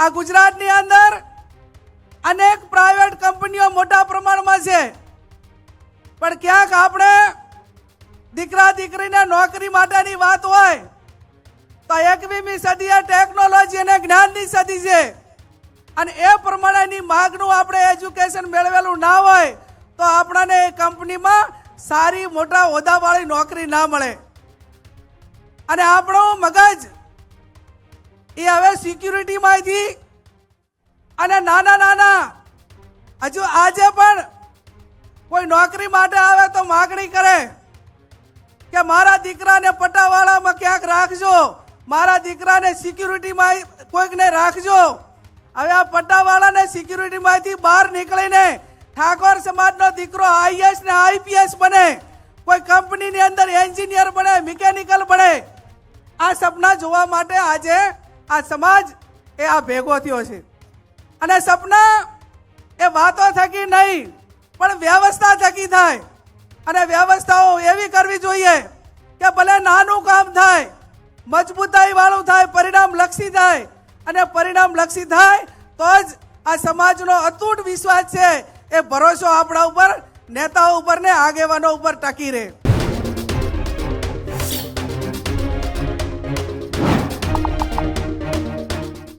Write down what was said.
આ ગુજરાતની અંદર અનેક પ્રાઇવેટ કંપનીઓ મોટા પ્રમાણમાં છે, પણ ક્યાંક આપણે દીકરા દીકરીને નોકરી માટેની વાત હોય તો 21મી સદી એ ટેકનોલોજી અને જ્ઞાનની સદી છે, અને એ પ્રમાણેની માંગનું આપણે એજ્યુકેશન મેળવેલું ના હોય તો આપણને એ કંપનીમાં સારી મોટા હોદ્દાવાળી નોકરી ના મળે. અને આપણું મગજ એ હવે સિક્યુરિટીમાંથી અને નાના નાના હજુ આજે પણ કોઈ નોકરી માટે આવે તો માગણી કરે કે મારા દીકરાને પટાવાળામાં ક્યાંક રાખજો, મારા દીકરાને સિક્યુરિટીમાં કોઈકને રાખજો. હવે આ પટ્ટાવાળાને સિક્યુરિટીમાંથી બહાર નીકળીને ઠાકોર સમાજનો દીકરો આઈએસ ને આઈપીએસ બને, કોઈ કંપનીની અંદર એન્જિનિયર બને, મિકેનિકલ બને, આ સપના જોવા માટે આજે આ સમાજ એ આ ભેગો થયો છે. અને સપના એ વાતો થકી નહીં પણ વ્યવસ્થા થકી થાય, અને વ્યવસ્થાઓ એવી કરવી જોઈએ કે ભલે નાનું કામ થાય, મજબૂતાઈ વાળું થાય, પરિણામ લક્ષી થાય, અને પરિણામ લક્ષી થાય તો જ આ સમાજનો અતૂટ વિશ્વાસ છે એ ભરોસો આપણા ઉપર, નેતાઓ ઉપર ને આગેવાનો ઉપર ટકી રહે.